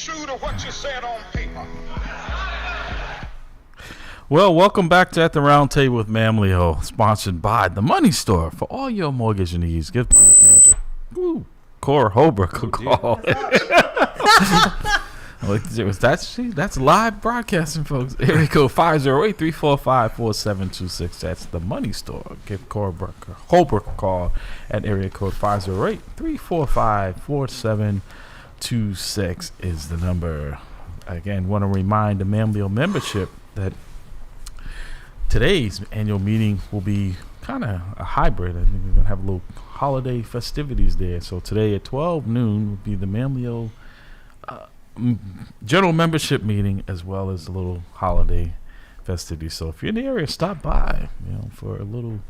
true to what you said on paper. Well, welcome back to At the Round Table with MAMLEO, sponsored by The Money Store. For all your mortgage needs, give branch manager Cora Holbrook a call. That's live broadcasting, folks. Area code 508-345-4726. That's The Money Store. Give Cora Holbrook a call at area code 508-345-4726 is the number. Again, want to remind the MAMLEO membership that today's annual meeting will be kind of a hybrid. I think we're going to have a little holiday festivities there. So today at 12 noon will be the MAMLEO general membership meeting, as well as a little holiday festivity. So if you're in the area, stop by, for a little,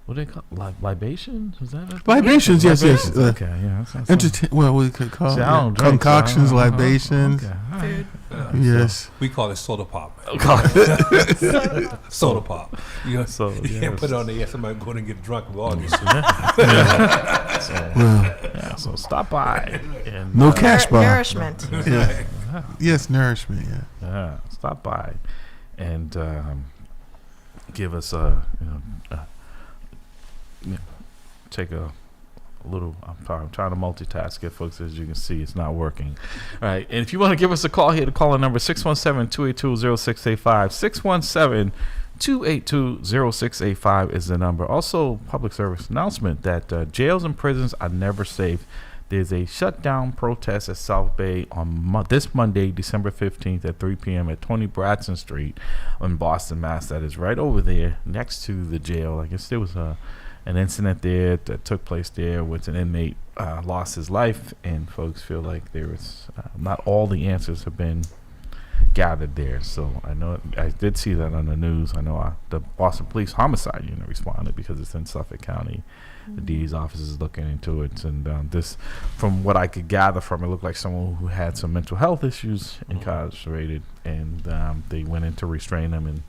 what do they call it? Libations? Is that it? Libations, yes. Okay, yeah. What we could call concoctions, libations. Okay. Food. Yes. We call it soda pop. Soda pop. You can't put it on the air. Somebody go and get drunk with all this. So stop by. And, no cash bar. Nourishment. Yes, nourishment. Yeah. Stop by and give us take a little. I'm trying to multitask here, folks. As you can see, it's not working. All right, and if you want to give us a call here, the caller number 617-282-0685. 617-282-0685 is the number. Also, public service announcement that jails and prisons are never safe. There's a shutdown protest at South Bay on this Monday, December 15th at 3 p.m. at 20 Bradson Street in Boston, Mass. That is right over there next to the jail. I guess there was an incident there that took place there with an inmate lost his life, and folks feel like there was not all the answers have been gathered there. So I know I did see that on the news. I know the Boston Police Homicide Unit responded because it's in Suffolk County. The DA's office is looking into it, and this, from what I could gather from it, looked like someone who had some mental health issues, incarcerated, and they went in to restrain him and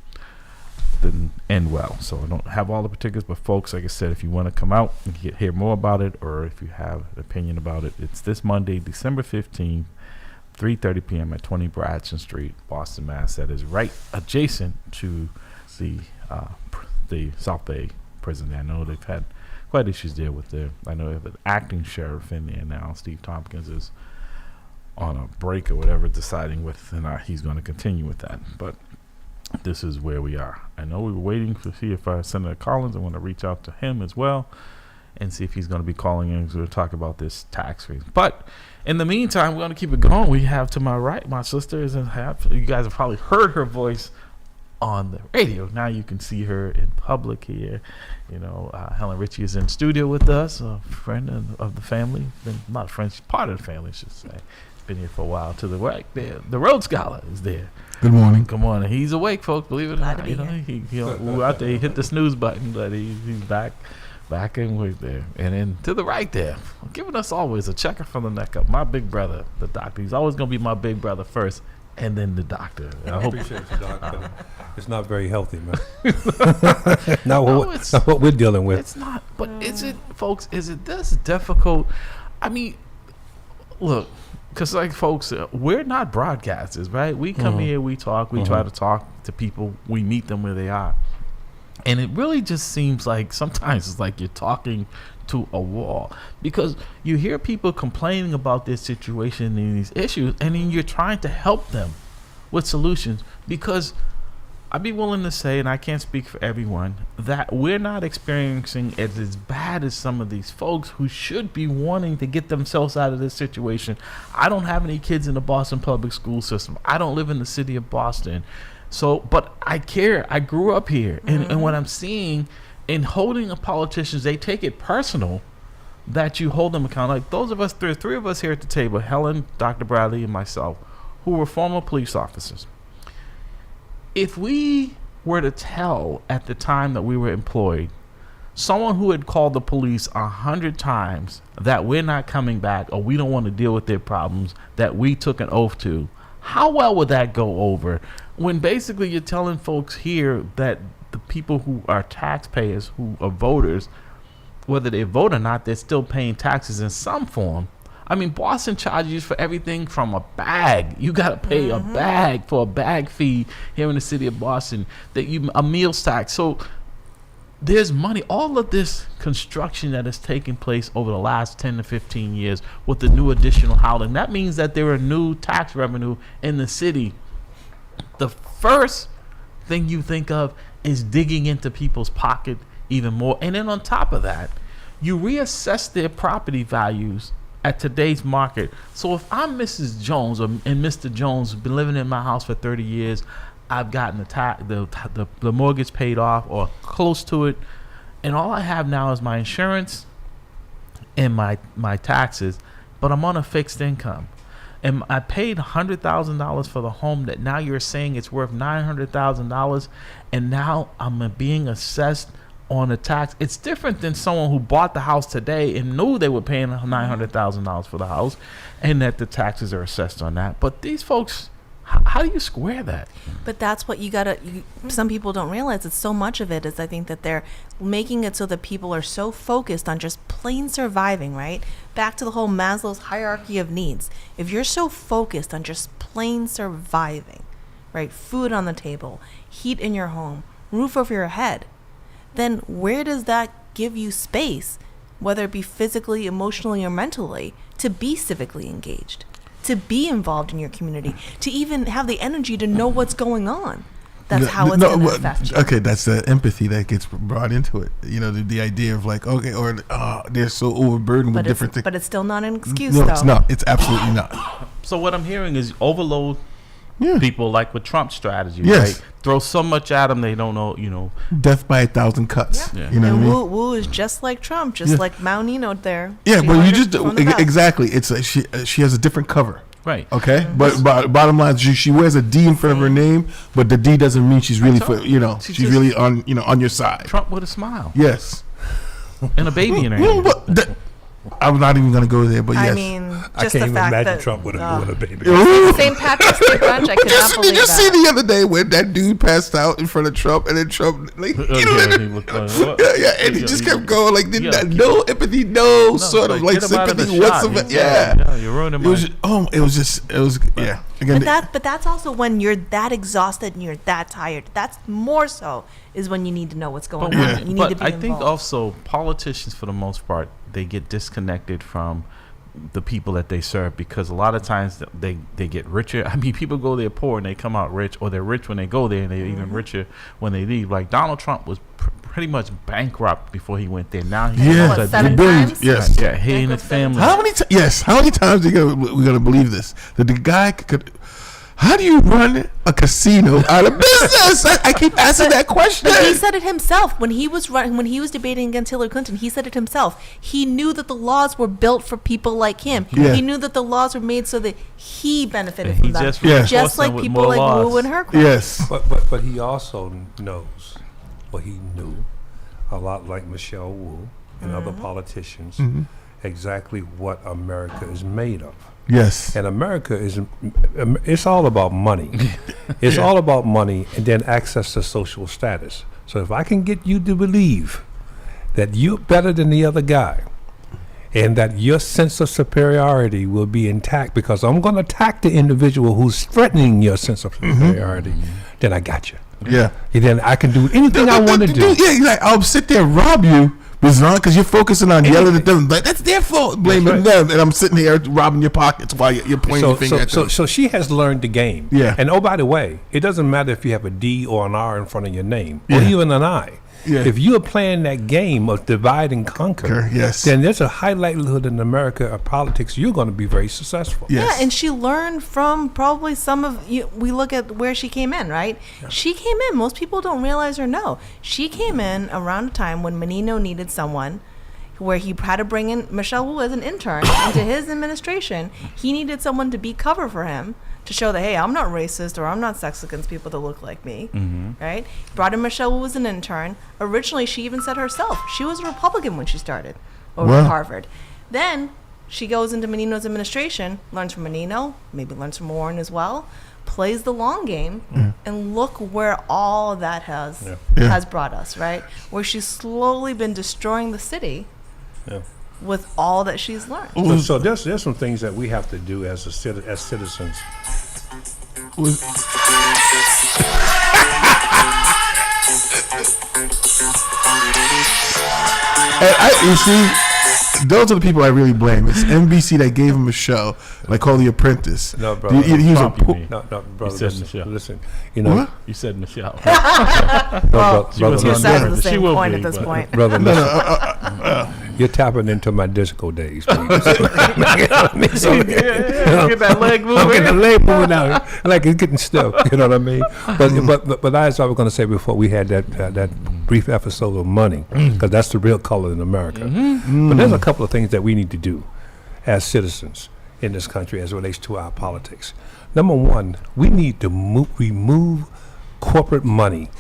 didn't end well. So I don't have all the particulars, but folks, like I said, if you want to come out and hear more about it, or if you have an opinion about it, it's this Monday, December 15th, 3:30 p.m. at 20 Bradson Street, Boston, Mass. That is right adjacent to the South Bay prison. I know they've had quite issues there with I know they have an acting sheriff in there now. Steve Tompkins is on a break or whatever, deciding whether or not he's going to continue with that. But this is where we are. I know we were waiting to see if Senator Collins, I want to reach out to him as well and see if he's going to be calling in to talk about this tax raise. But in the meantime, we're going to keep it going. We have to my right, my sister is in half. You guys have probably heard her voice on the radio. Now you can see her in public here. Helen Ritchie is in studio with us, a friend of the family. Not a friend, she's part of the family, I should say. Been here for a while. To the right there, the Rhodes Scholar is there. Good morning. Good morning. He's awake, folks. Believe it or not. He out there. He hit the snooze button, but he's back and with there. And then to the right there, giving us always a checker from the neck up. My big brother, the doctor. He's always gonna be my big brother first, and then the doctor. I appreciate you, doctor. It's not very healthy, man. not what we're dealing with. It's not. But is it, folks? Is it this difficult? I mean, look. Because, folks, we're not broadcasters, right? We come here, we talk, we try to talk to people, we meet them where they are. And it really just seems like sometimes it's like you're talking to a wall. Because you hear people complaining about this situation and these issues, and then you're trying to help them with solutions. Because I'd be willing to say, and I can't speak for everyone, that we're not experiencing it as bad as some of these folks who should be wanting to get themselves out of this situation. I don't have any kids in the Boston public school system. I don't live in the city of Boston. So, but I care. I grew up here. And what I'm seeing in holding the politicians, they take it personal that you hold them accountable. Like those of us, there are three of us here at the table, Helen, Dr. Bradley, and myself, who were former police officers. If we were to tell at the time that we were employed, someone who had called the police 100 times that we're not coming back or we don't want to deal with their problems that we took an oath to, how well would that go over? When basically you're telling folks here that the people who are taxpayers, who are voters, whether they vote or not, they're still paying taxes in some form. I mean, Boston charges you for everything from a bag. You got to pay a bag for a bag fee here in the city of Boston. A meals tax. So there's money. All of this construction that has taken place over the last 10 to 15 years with the new additional housing, that means that there are new tax revenue in the city. The first thing you think of is digging into people's pocket even more. And then on top of that, you reassess their property values at today's market. So if I'm Mrs. Jones and Mr. Jones, been living in my house for 30 years, I've gotten the mortgage paid off or close to it, and all I have now is my insurance and my taxes, but I'm on a fixed income. And I paid $100,000 for the home that now you're saying it's worth $900,000, and now I'm being assessed on a tax. It's different than someone who bought the house today and knew they were paying $900,000 for the house, and that the taxes are assessed on that. But these folks, how do you square that? But that's what some people don't realize. It's so much of it is, I think, that they're making it so that people are so focused on just plain surviving, right? Back to the whole Maslow's hierarchy of needs. If you're so focused on just plain surviving, right? Food on the table, heat in your home, roof over your head, then where does that give you space, whether it be physically, emotionally, or mentally, to be civically engaged? To be involved in your community, to even have the energy to know what's going on. That's how it's going to affect you. Okay, that's the empathy that gets brought into it. You know, the idea of like, okay, or they're so overburdened with different things. But it's still not an excuse, no, though. it's not. It's absolutely not. So what I'm hearing is overload people, like with Trump's strategy, yes. right? Throw so much at them they don't know, Death by 1,000 cuts. Yeah. You know and what I mean? Wu is just like Trump, like Mao Nino there. Yeah, but you just exactly. It's she has a different cover. Right. Okay. But bottom line, she wears a D in front of her name, but the D doesn't mean she's really she's really on your side. Trump with a smile. Yes. And a baby in her hand. I'm not even gonna go there, but yes. I mean, just I can't the even fact imagine that Trump with a baby. St. Patrick's Day brunch, I could not believe Did you see that. the other day when that dude passed out in front of Trump, and then Trump and he just kept going like no empathy, no sort of like sympathy whatsoever. Yeah, you're ruining my. It was yeah. Again, but that's also when you're that exhausted and you're that tired. That's more so is when you need to know what's going on. You need to be I involved. think also politicians, for the most part, they get disconnected from the people that they serve, because a lot of times they get richer. I mean, people go there poor and they come out rich, or they're rich when they go there and they're even richer when they leave. Like Donald Trump was pretty much bankrupt before he went there. Now he's $7 times? Yes. Yeah, he and his family. How many times are we gonna believe this? That the guy could. How do you run a casino out of business? I keep asking that question. But he said it himself when he was debating against Hillary Clinton. He said it himself. He knew that the laws were built for people like him. Yeah. He knew that the laws were made so that he benefited from them. Just like people like Wu and her. Yes. But he also knows, or he knew, a lot like Michelle Wu and other politicians, exactly what America is made of. Yes. And America it's all about money. It's all about money, and then access to social status. So if I can get you to believe that you're better than the other guy, and that your sense of superiority will be intact because I'm going to attack the individual who's threatening your sense of superiority, then I got you. Yeah. And then I can do anything I want to do. Yeah, like I'll sit there and rob you, because you're focusing on yelling at them. Like, that's their fault, blaming them. And I'm sitting here robbing your pockets while you're pointing your finger at them. So she has learned the game. Yeah. And oh, by the way, it doesn't matter if you have a D or an R in front of your name, or even an I. Yeah. If you're playing that game of divide and conquer, then there's a high likelihood in America of politics you're going to be very successful. Yes. Yeah, and she learned from probably some of we look at where she came in, right? Yeah. She came in. Most people don't realize or know. She came in around a time when Menino needed someone, where he had to bring in Michelle Wu as an intern into his administration. He needed someone to be cover for him, to show that, hey, I'm not racist, or I'm not sexist against people that look like me, right? Brought in Michelle Wu as an intern. Originally, she even said herself, she was a Republican when she started over at Harvard. Then she goes into Menino's administration, learns from Menino, maybe learns from Warren as well, plays the long game, and look where all of that has brought us, right? Where she's slowly been destroying the city with all that she's learned. So there's some things that we have to do as citizens. You see, those are the people I really blame. It's NBC that gave him a show, like called The Apprentice. No, brother. He was a Trump, you mean. No, brother. You said Listen, Michelle. listen. You know, What? You said Michelle. Well, She was two on sides there. of the She same will coin be, at this but- point. brother, listen. You're tapping into my disco days. Please. Get that leg I'm moving. getting the leg moving out. Like it's getting stiff. You know what I mean? But that's what I was going to say before we had that brief episode of money, because that's the real color in America. But there's a couple of things that we need to do as citizens in this country as it relates to our politics. Number one, we need to remove corporate money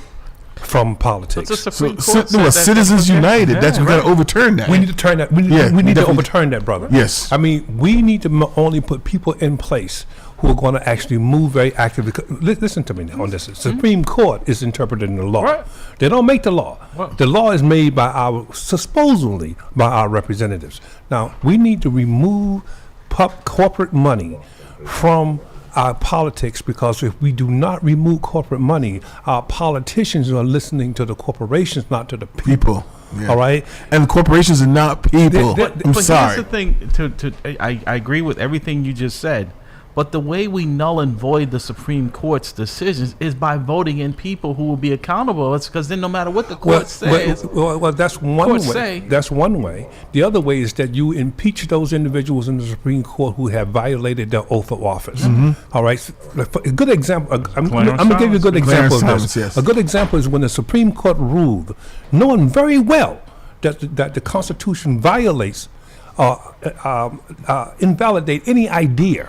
from politics. That's the Supreme Court said that- Citizens that's okay. United. That's Yeah, we got to overturn that. We need to turn that. We need to definitely. overturn that, brother. Yes. I mean, we need to only put people in place who are going to actually move very actively. Listen to me now on this. The Supreme Court is interpreting the law. Right. They don't make the law. Right. The law is made by supposedly by our representatives. Now, we need to remove corporate money from our politics, because if we do not remove corporate money, our politicians are listening to the corporations, not to the people. Yeah. All right? And the corporations are not people. I'm But sorry. here's the thing. I agree with everything you just said. But the way we null and void the Supreme Court's decisions is by voting in people who will be accountable. It's because then no matter what the court says, well, that's one Courts way. say- That's one way. The other way is that you impeach those individuals in the Supreme Court who have violated their oath of office. All right. A good example. I'm going to give you a good example of Clarence this. Thomas, yes. A good example is when the Supreme Court ruled, knowing very well that the Constitution violates, invalidate any idea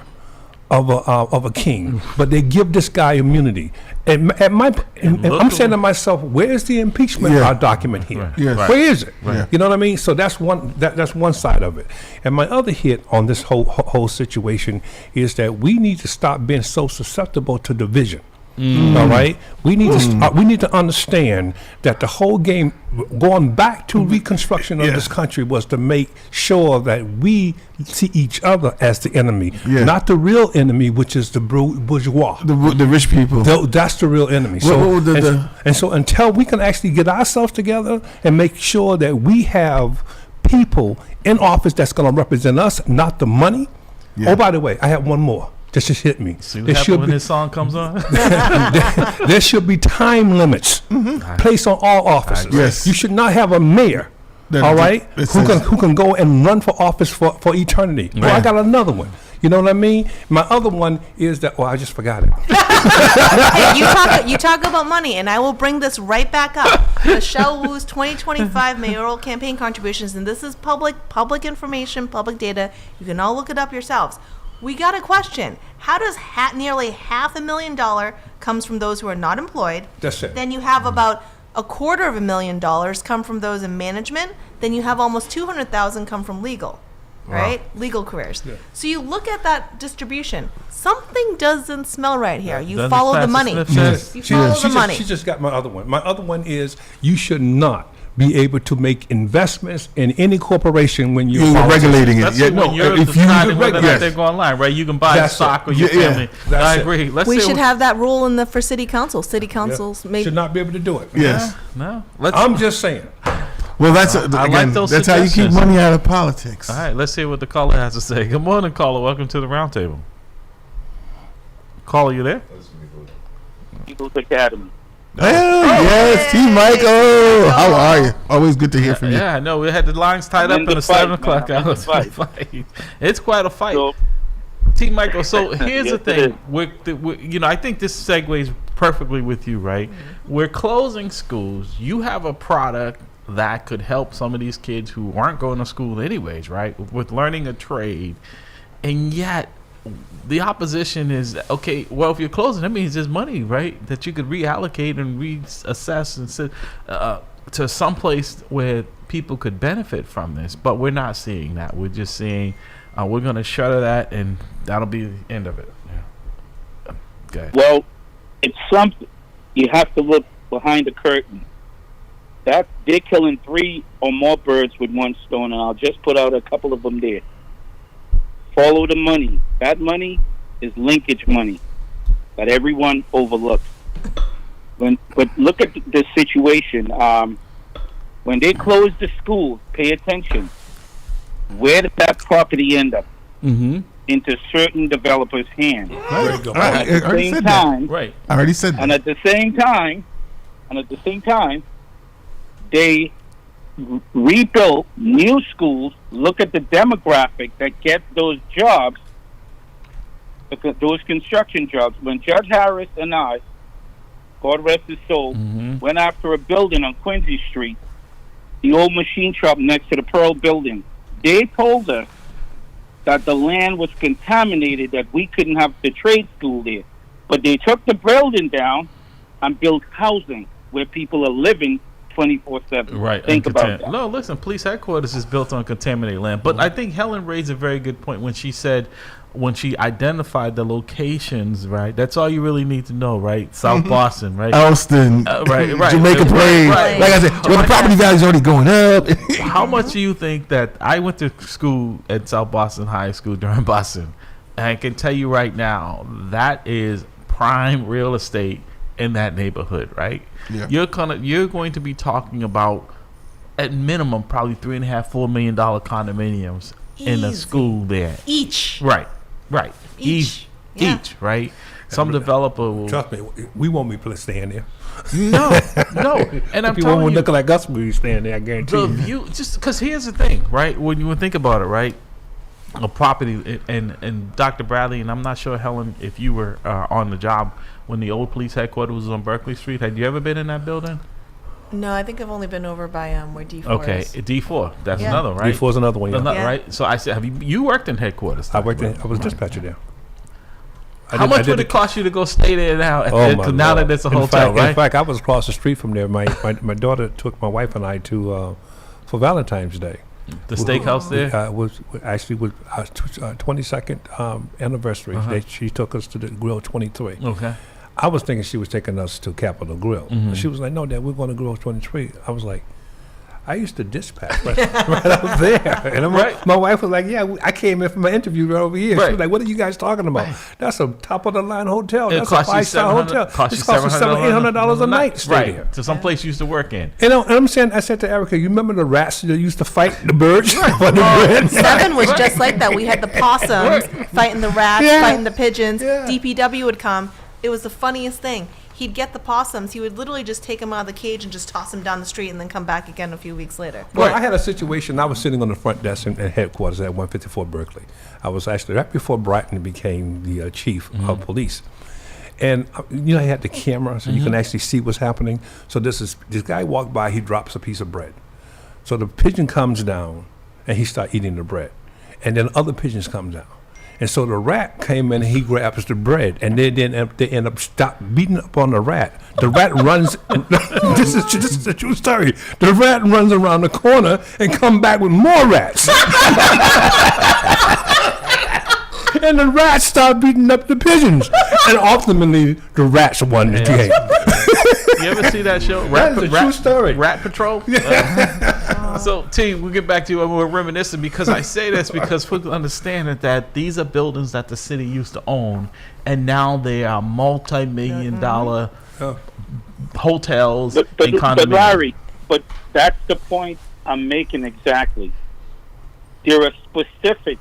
of a king, but they give this guy immunity. And I'm saying to myself, where's the impeachment document here? Right. Yes. Right. Where is it? Right. You know what I mean? So that's one that's one side of it. And my other hit on this whole situation is that we need to stop being so susceptible to division. All right, we need to understand that the whole game, going back to Reconstruction of this country, was to make sure that we see each other as the enemy, not the real enemy, which is the bourgeois, the rich people. That's the real enemy. So, Well, so until we can actually get ourselves together and make sure that we have people in office that's going to represent us, not the money. Yeah. Oh, by the way, I have one more. This just hit me. see what happens when this song comes on? There should be time limits placed on all offices. Yes. You should not have a mayor, all right, who can go and run for office for eternity. Well, I got another one. You know what I mean? My other one is that, I just forgot it. Hey, you talk about money, and I will bring this right back up. Michelle Wu's 2025 mayoral campaign contributions, and this is public information, public data. You can all look it up yourselves. We got a question. How does nearly $500,000 comes from those who are not employed? That's it. Then you have about $250,000 come from those in management. Then you have almost $200,000 come from legal, right? Legal careers. Yeah. So you look at that distribution. Something doesn't smell right here. You Doesn't follow the Frances money. Smith say? You follow the money. She just got my other one. My other one is you should not be able to make investments in any corporation when you're regulating it. That's Yeah, when no, you're if you deciding whether or not yes. they go online, right? You can buy That's stock it. or your Yeah, family. that's I it. agree. Let's We see should have that rule for city council. City councils maybe. should not be able to do it. Yes. No. Let's, I'm just saying. Well, that's I like again. those That's how you keep suggestions. money out of politics. all right, let's see what the caller has to say. Good morning, caller. Welcome to the roundtable. Caller, you there? Eagles Academy. Oh, yes, T. Michael. How are you? Always good to hear from you. Yeah, I know. We had the lines tied I'm up in in the the fight, 7 man. o'clock I'm in hour. the fight. It's quite a fight. So, T. Michael, so here's Yes, the it thing. I think this segues perfectly with you, right? We're closing schools. You have a product that could help some of these kids who aren't going to school anyways, right? With learning a trade. And yet, the opposition is, okay, well, if you're closing, that means there's money, right? That you could reallocate and reassess and sit to someplace where people could benefit from this. But we're not seeing that. We're just seeing, we're going to shutter that, and that'll be the end of it. Yeah. Okay. well, it's something. You have to look behind the curtain. that they're killing 3 or more birds with one stone, and I'll just put out a couple of them there. Follow the money. That money is linkage money that everyone overlooks. But look at the situation. When they close the school, pay attention. Where did that property end up? Mm-hmm. Into certain developers' hands. Very good. I already said that. Right. I already said that. And at the same time, they rebuilt new schools. Look at the demographic that get those jobs, those construction jobs. When Judge Harris and I, God rest his soul, went after a building on Quincy Street, the old machine shop next to the Pearl Building, they told us that the land was contaminated, that we couldn't have the trade school there. But they took the building down and built housing where people are living 24/7. Right. Think about that. No, listen, police headquarters is built on contaminated land. But I think Helen raised a very good point when she said, when she identified the locations, right? That's all you really need to know, right? South Boston, right? Elston, right. Jamaica Plain. Right. Like I said, well, the property value is already going up. How much do you think that I went to school at South Boston High School during Boston? And I can tell you right now, that is prime real estate in that neighborhood, right? Yeah. You're going to be talking about at minimum probably $3.5-4 million condominiums in a Easy. school there. Each. Right. Each. Yeah. Each, right? Some developer will. Trust me, we won't be staying there. No. And I'm People telling won't you, look like us when we staying there. I guarantee the you. view, just because here's the thing, right? When you think about it, right? A property, and Dr. Bradley, and I'm not sure, Helen, if you were on the job when the old police headquarters was on Berkeley Street. Had you ever been in that building? No, I think I've only been over by where D4 Okay, is. D4. That's Yeah. another, right? D4 is another one. Yeah. Another, Yeah. right? So I said, have you worked in headquarters? I worked in. I was dispatcher there. How much would it cost you to go stay there now? Now that it's a hotel, right? In fact, I was across the street from there. My daughter took my wife and I to for Valentine's Day. The steakhouse there. Was actually 22nd anniversary. She took us to the Grill 23. Okay. I was thinking she was taking us to Capitol Grill. She was like, "No, Dad, we're going to Grill 23." I was like, "I used to dispatch right up there." And my wife was like, "Yeah, I came in from an interview right over here." She was like, "What are you guys talking about? That's a top of the line hotel. That's a 5-star hotel. It costs you $700-800 a night to stay there." To some place you used to work in. And I'm saying, I said to Erica, "You remember the rats that used to fight the birds for the bread?" 7 was just like that. We had the possums fighting the rats, fighting the pigeons. DPW would come. It was the funniest thing. He'd get the possums. He would literally just take them out of the cage and just toss them down the street and then come back again a few weeks later. Well, I had a situation. I was sitting on the front desk in headquarters at 154 Berkeley. I was actually right before Brighton became the chief of police. And you know, I had the camera, so you can actually see what's happening. So this guy walked by. He drops a piece of bread. So the pigeon comes down, and he starts eating the bread. And then other pigeons come down. And so the rat came in and he grabs the bread, and they end up beating up on the rat. The rat runs. This is a true story. The rat runs around the corner and come back with more rats. And the rats start beating up the pigeons, and ultimately the rats won the game. You ever see that show? That is a true story. Rat Patrol. So, team, we'll get back to you when we're reminiscing, because I say this because people understand that these are buildings that the city used to own, and now they are multi-million-dollar hotels and condominiums. But Larry, that's the point I'm making exactly. There are specific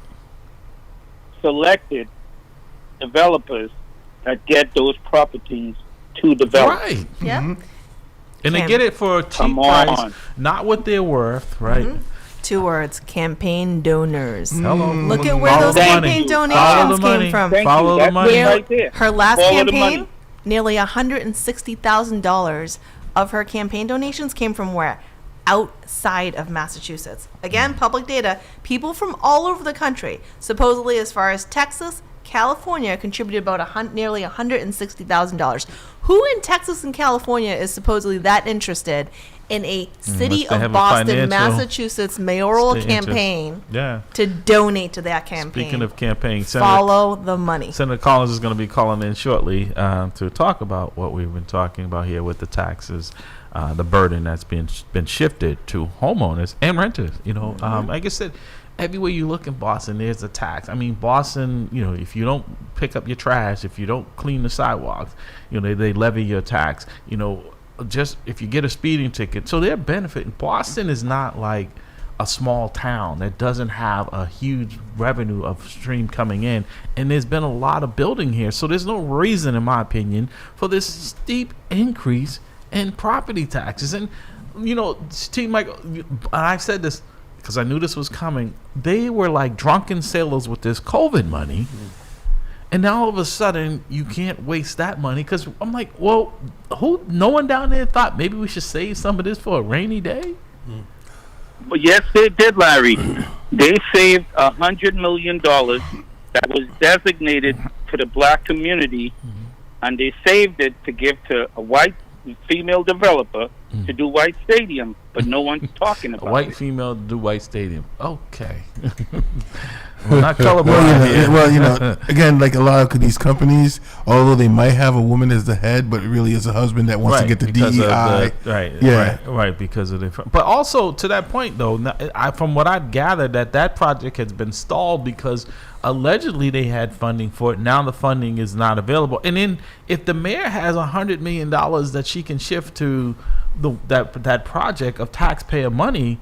selected developers that get those properties to develop. Right. Yeah. And they get it for a cheap price, not what they're worth, right? 2 words: campaign donors. Hello. Look at where Follow those the campaign money. Follow the donations money. came from. Thank Follow you. the That's money. right there. Her last Follow the campaign, money. nearly $160,000 of her campaign donations came from where? Outside of Massachusetts. Again, public data. People from all over the country, supposedly as far as Texas, California, contributed about nearly $160,000. Who in Texas and California is supposedly that interested in a city Unless they have of a Boston, financial Massachusetts mayoral state interest. campaign Yeah. to donate to that campaign? Speaking of campaign, follow the money. Senator Collins is going to be calling in shortly to talk about what we've been talking about here with the taxes. the burden that's been shifted to homeowners and renters. Like I said, everywhere you look in Boston, there's a tax. I mean, Boston, if you don't pick up your trash, if you don't clean the sidewalks, they levy your tax. Just if you get a speeding ticket, so they're benefiting. Boston is not like a small town that doesn't have a huge revenue of stream coming in, and there's been a lot of building here, so there's no reason, in my opinion, for this steep increase in property taxes. And Team Mike, I said this because I knew this was coming. They were like drunken sailors with this COVID money, and now all of a sudden you can't waste that money. Because I'm like, well, no one down there thought maybe we should save some of this for a rainy day? Well, yes, they did, Larry. They saved $100 million that was designated to the black community, and they saved it to give to a white female developer to do White Stadium, but no one's talking about it. A white female to do White Stadium. Okay. We're not colorblind here. Well, again, like a lot of these companies, although they might have a woman as the head, but it really is a husband that wants to get the DEI. Right, because of the. But also to that point, though, from what I've gathered, that project has been stalled because allegedly they had funding for it. Now the funding is not available. And then if the mayor has $100 million that she can shift to that project of taxpayer money,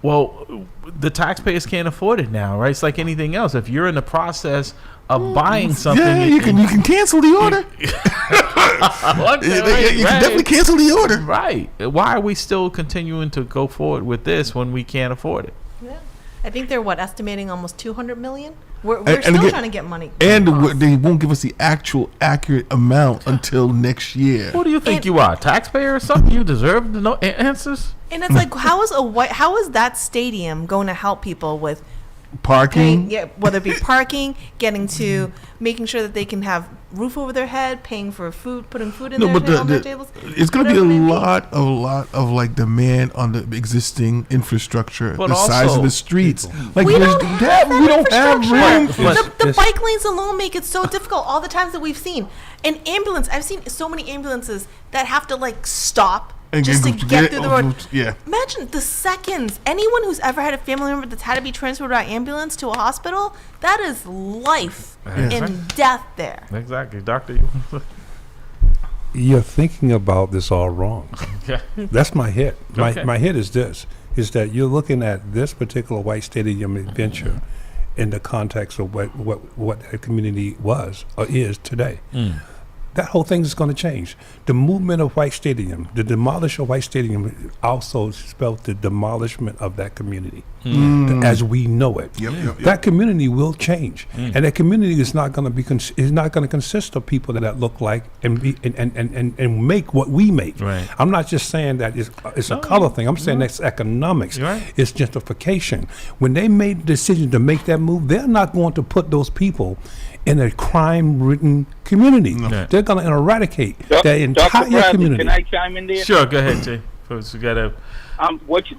well, the taxpayers can't afford it now, right? It's like anything else. If you're in the process of buying something, you can cancel the order. You can definitely cancel the order. Right. Why are we still continuing to go forward with this when we can't afford it? Yeah. I think they're estimating almost $200 million. We're still again, trying to get money. And they won't give us the actual accurate amount until next year. What do you think you are, taxpayer or something? You deserve to know answers. And it's like, how is that stadium going to help people with parking? Whether it be parking, getting to making sure that they can have roof over their head, paying for food, putting food in their tables. It's going to be a lot of like demand on the existing infrastructure, but the size of the streets. Like we don't have room. The bike lanes alone make it so difficult. All the times that we've seen an ambulance, I've seen so many ambulances that have to like stop just to get through the road. Yeah. Imagine the seconds. Anyone who's ever had a family member that's had to be transferred by ambulance to a hospital, that is life and death there. Exactly. Doctor, you're thinking about this all wrong. That's my hit. My hit is this, is that you're looking at this particular White Stadium adventure in the context of what that community was or is today. That whole thing is going to change. The movement of White Stadium, the demolish of White Stadium, also spelled the demolishment of that community as we know it. Yep. That community will change, and that community is not going to is not going to consist of people that look like and make what we make. Right. I'm not just saying that it's a color thing. I'm saying that's economics. Right. It's gentrification. When they made the decision to make that move, they're not going to put those people in a crime-ridden community. No. They're going to eradicate the entire Dr. Bradley, community. Can I chime in there? Sure, go ahead, Jay. First, we gotta.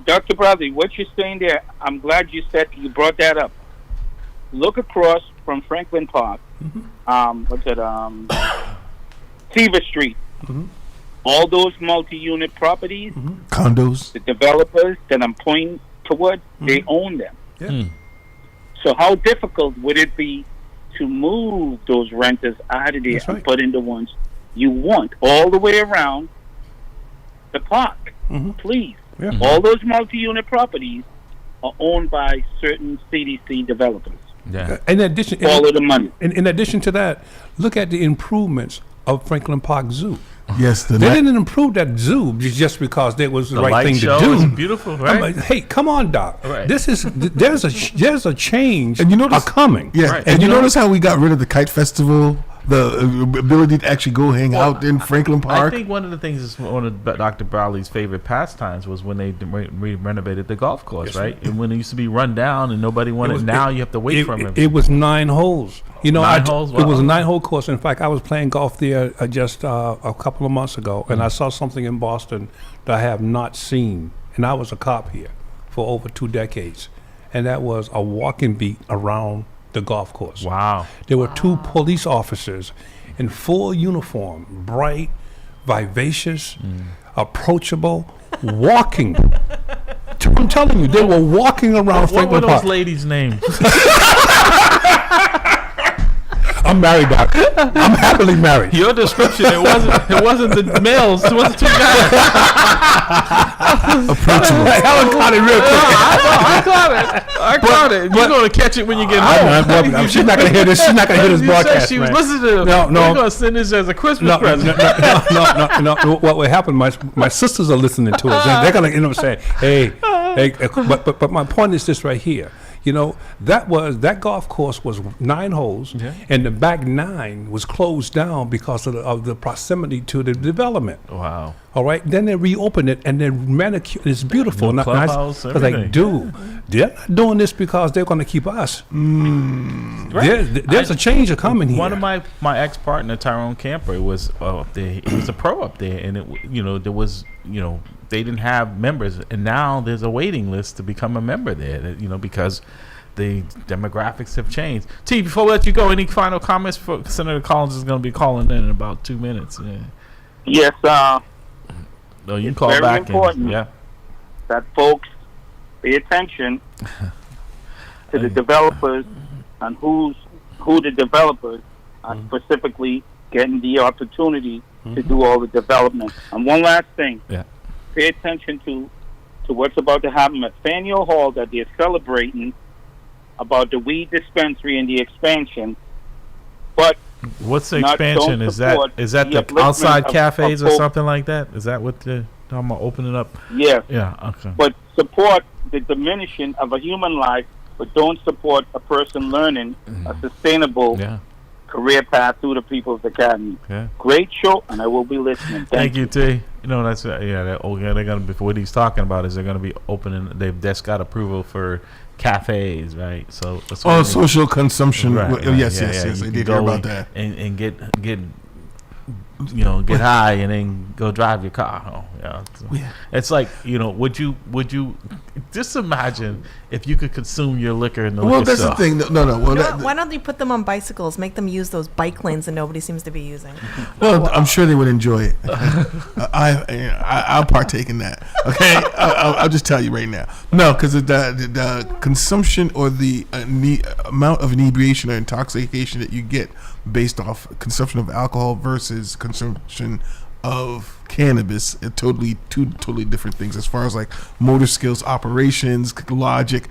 Dr. Bradley, what you're saying there, I'm glad you brought that up. Look across from Franklin Park. Seaver Street. All those multi-unit properties, condos, the developers that I'm pointing toward, they own them. Yeah. So how difficult would it be to move those renters out of there and put in the ones you want all the way around the park? Please. Yeah. All those multi-unit properties are owned by certain CDC developers. Yeah. In addition, Follow the money. in addition to that, look at the improvements of Franklin Park Zoo. Yes, They didn't improve that zoo just because that was the right light thing show to do. is beautiful, right? I'm like, hey, come on, Doc. Right. This is there's a change And you notice- coming. Yeah, Right. and you notice how we got rid of the kite festival, the ability to actually go hang out in Franklin Park. I think one of the things is one of Dr. Bradley's favorite pastimes was when they renovated the golf course, right? And when it used to be run down and nobody wanted, now you have to wait from it. It was 9 holes. You know, 9 holes? It was a Wow. 9-hole course. In fact, I was playing golf there just a couple of months ago, and I saw something in Boston that I have not seen. And I was a cop here for over 2 decades, and that was a walking beat around the golf course. Wow. There were 2 police officers in full uniform, bright, vivacious, approachable, walking. I'm telling you, they were walking around What were Franklin those Park. ladies' names? I'm married, Doc. I'm happily married. Your description, it wasn't the males, it wasn't two guys. Helen caught it real quick. I caught it. You're going to catch it when you get home. She's not going to hear this. She's not going to hear this You said broadcast. she was man. listening to No, no. We're going to send this as a Christmas No, present. no. What will happen? My sisters are listening to us. And they're gonna, say, hey. But my point is this right here. That golf course was 9 holes, and the back 9 was closed down because of the proximity to the development. Wow. All right. Then they reopened it, and they manicured. It's beautiful. New clubhouse, I was like, everything. dude, they're not doing this because they're going to keep us. There's a change coming here. One of my ex-partner, Tyrone Camper, was up there. He was a pro up there, and there was they didn't have members, and now there's a waiting list to become a member there. Because the demographics have changed. T, before we let you go, any final comments? For Senator Collins is going to be calling in about 2 minutes. Yeah. Yes, No, you can It's call very back. important. Yeah. that folks pay attention to the developers and who the developers are specifically getting the opportunity to do all the development. And one last thing, pay attention to what's about to happen at Faneuil Hall, that they're celebrating about the weed dispensary and the expansion. But what's the not- expansion? don't Is that support the upliftment outside of cafes or folks. something like that? Is that what they're talking about, opening up? Yes, Yeah, okay. but support the diminishing of a human life, but don't support a person learning a sustainable Yeah. career path through the People's Academy. Yeah. Great show, and I will be listening. Thank you, T. That's they're gonna be, what he's talking about is they're gonna be opening. They've just got approval for cafes, right? So that's what I mean. social consumption. Right, Yes. You I can did go hear about that. and get high and then go drive your car home. It's like, would you just imagine if you could consume your liquor in the Well, liquor that's store? the thing. No. Well, Why don't you put them on bicycles? Make them use those bike lanes that nobody seems to be using. well, I'm sure they would enjoy it. I'll partake in that. Okay, I'll just tell you right now. No, because the consumption or the amount of inebriation or intoxication that you get based off consumption of alcohol versus consumption of cannabis are two totally different things as far as like motor skills, operations, logic.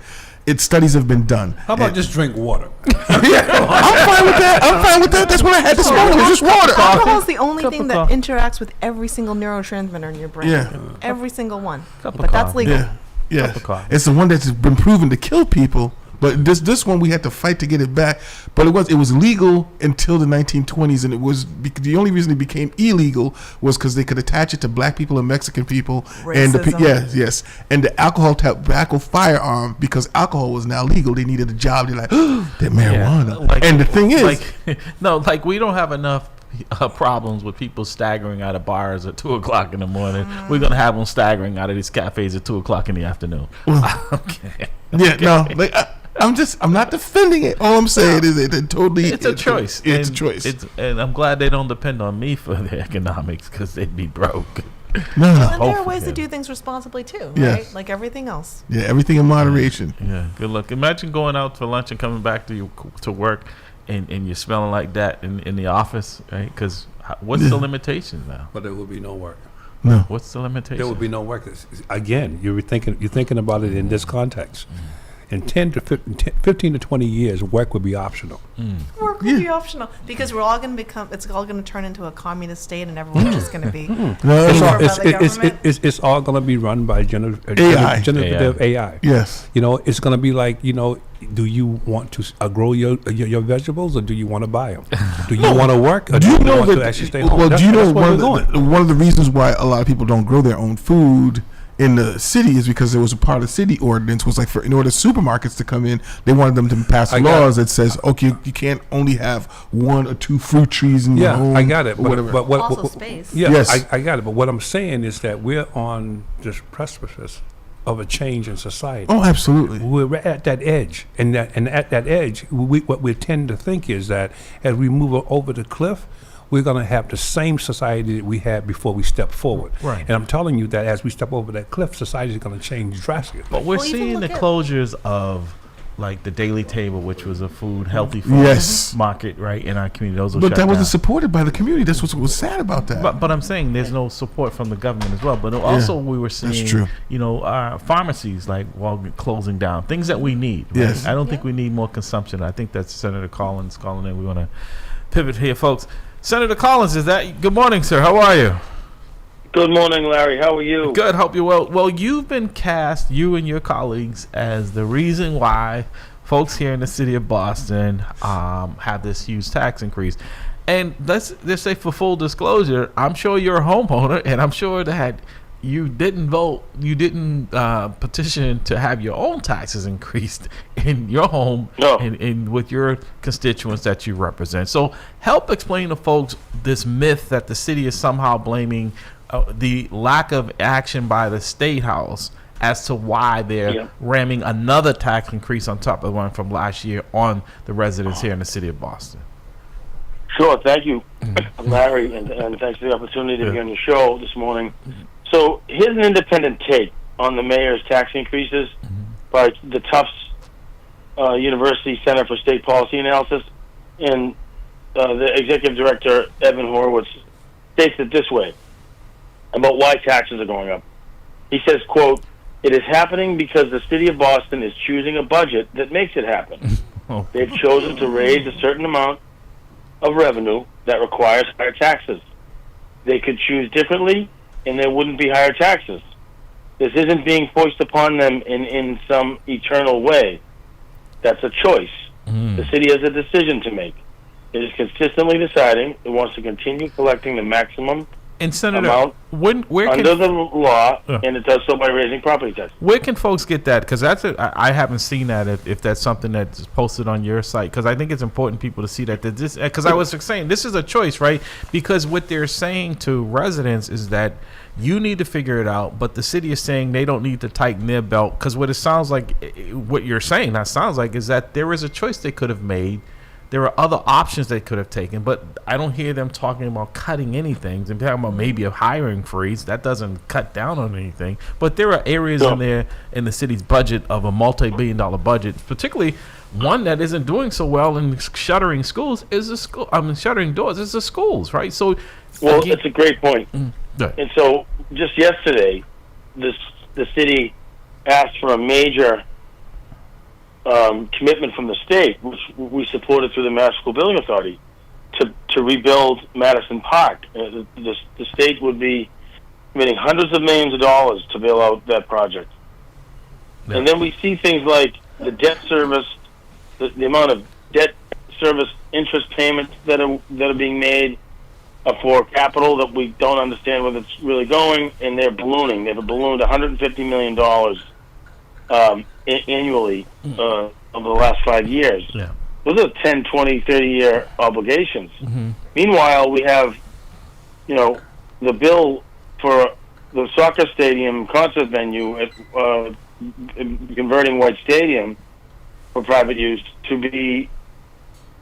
Studies have been done. How about just drink water? I'm fine with that. That's what I had this morning. It was just water. Alcohol is the only Cup thing of that coffee. interacts with every single neurotransmitter in your brain. Yeah. Every single one. Cup of But that's coffee. legal. Yeah. Cup of coffee. It's the one that's been proven to kill people. But this one we had to fight to get it back. But it was legal until the 1920s, and the only reason it became illegal was because they could attach it to black people and Mexican people, and Racism. yes, and the tobacco firearm, because alcohol was now legal. They needed a job. They're like, they're marijuana. Like- And the thing is, we don't have enough problems with people staggering out of bars at 2:00 in the morning. We're gonna have them staggering out of these cafes at 2:00 in the afternoon. Okay. I'm not defending it. All I'm saying is it's It's a choice. It's a And choice. and I'm glad they don't depend on me for the economics, because they'd be broke. No. And there are Hopefully, ways to yeah. do things responsibly too, Yeah. right? Like everything else. Yeah, everything in moderation. Yeah, good luck. Imagine going out for lunch and coming back to work, and you're smelling like that in the office, right? Because what's the limitation now? But there will be no work. No. What's the limitation? There will be no work. Again, you're thinking about it in this context. In 15 to 20 years, work will be optional. Work will be optional because we're all going to it's all going to turn into a communist state, and everyone's just going to be. No, It's all, By the government? it's all going to be run by generative AI. Yes. It's going to be like, do you want to grow your vegetables, or do you want to buy them? Do you want to work, or do you want to actually stay home? Well, do you know that's where we're going. one of the reasons why a lot of people don't grow their own food in the city is because there was a part of city ordinance was like, in order supermarkets to come in, they wanted them to pass laws that says, okay, you can't only have 1 or 2 fruit trees in your home. I got it. Or whatever. But Also space. Yeah, Yes. I got it. But what I'm saying is that we're on this precipice of a change in society. Oh, absolutely. We're at that edge, and at that edge, what we tend to think is that as we move over the cliff, we're going to have the same society that we had before we step forward. Right. And I'm telling you that as we step over that cliff, society is going to change drastically. But we're Well, even seeing the look at- closures of like the Daily Table, which was a healthy food Yes. market, right, in our community. Those were But shut that wasn't down. supported by the community. That's what was sad about that. But I'm saying there's no support from the government as well. But also we were seeing, true. pharmacies like closing down, things that we need. Right? Yes. I don't think we need more consumption. I think that's Senator Collins calling in. We want to pivot here, folks. Senator Collins, good morning, sir. How are you? Good morning, Larry. How are you? Good. Hope you're well. Well, you've been cast, you and your colleagues, as the reason why folks here in the city of Boston have this huge tax increase. And let's just say, for full disclosure, I'm sure you're a homeowner, and I'm sure that you didn't vote, you didn't petition to have your own taxes increased in your home No. and with your constituents that you represent. So help explain to folks this myth that the city is somehow blaming the lack of action by the State House as to why they're ramming another tax increase on top of the one from last year on the residents here in the city of Boston. Sure. Thank you, Larry, and thanks for the opportunity to be on your show this morning. So here's an independent take on the mayor's tax increases by the Tufts University Center for State Policy Analysis, and the executive director, Evan Horowitz, states it this way about why taxes are going up. He says, quote, "It is happening because the city of Boston is choosing a budget that makes it happen. They've chosen to raise a certain amount of revenue that requires higher taxes. They could choose differently, and there wouldn't be higher taxes. This isn't being forced upon them in some eternal way. That's a choice. The city has a decision to make. It is consistently deciding it wants to continue collecting the maximum And Senator, amount where under can the law, and it does so by raising property taxes." where can folks get that? Because I haven't seen that. If that's something that's posted on your site, because I think it's important people to see that this. Because I was saying this is a choice, right? Because what they're saying to residents is that you need to figure it out, but the city is saying they don't need to tighten their belt. Because what it sounds like, what you're saying, that sounds like, is that there is a choice they could have made. There are other options they could have taken, but I don't hear them talking about cutting anything. They're talking about maybe a hiring freeze. That doesn't cut down on anything. But there are areas in there in the city's budget of a multi-billion-dollar budget, particularly one that isn't doing so well in shuttering schools is the school. Shuttering doors is the schools, right? So, Well, again, it's a great point. good. And so, just yesterday, the city asked for a major commitment from the state, which we supported through the Mass School Building Authority, to rebuild Madison Park. The state would be committing hundreds of millions of dollars to bail out that project. Yeah. And then we see things like the debt service, the amount of debt service interest payments that are being made for capital that we don't understand whether it's really going, and they're ballooning. They've ballooned $150 million annually over the last 5 years. Yeah. Those are 10, 20, 30-year obligations. Mm-hmm. Meanwhile, we have, the bill for the soccer stadium concert venue at converting White Stadium for private use to be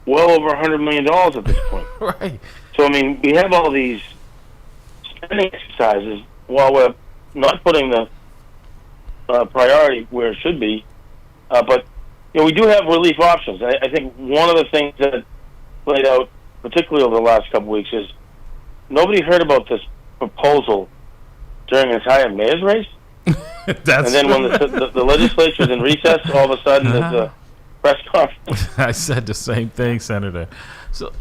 well over $100 million at this point. Right. So, I mean, we have all these spending exercises while we're not putting the priority where it should be. But, we do have relief options. I think one of the things that played out, particularly over the last couple of weeks, is nobody heard about this proposal during the entire mayor's race. That's And then when the legislature's in recess, all of a sudden there's a press conference. I said the same thing, Senator. So,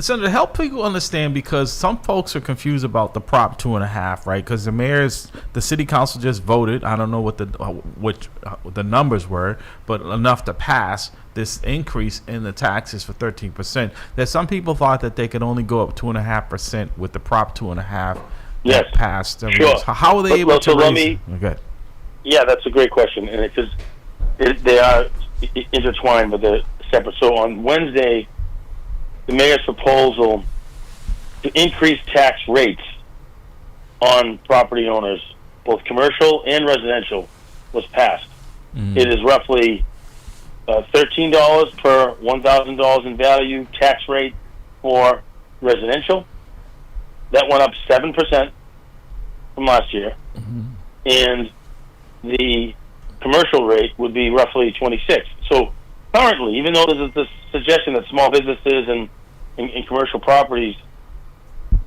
Senator, help people understand, because some folks are confused about the Prop 2.5, right? Because the city council just voted. I don't know what the numbers were, but enough to pass this increase in the taxes for 13%. That some people thought that they could only go up 2.5% with the Prop 2.5 Yes. that passed. Sure. How are they able to let raise? me- Okay. Yeah, that's a great question, and they are intertwined, but they're separate. So on Wednesday, the mayor's proposal to increase tax rates on property owners, both commercial and residential, was passed. It is roughly $13 per $1,000 in value tax rate for residential. That went up 7% from last year, and the commercial rate would be roughly 26. So currently, even though there's this suggestion that small businesses and commercial properties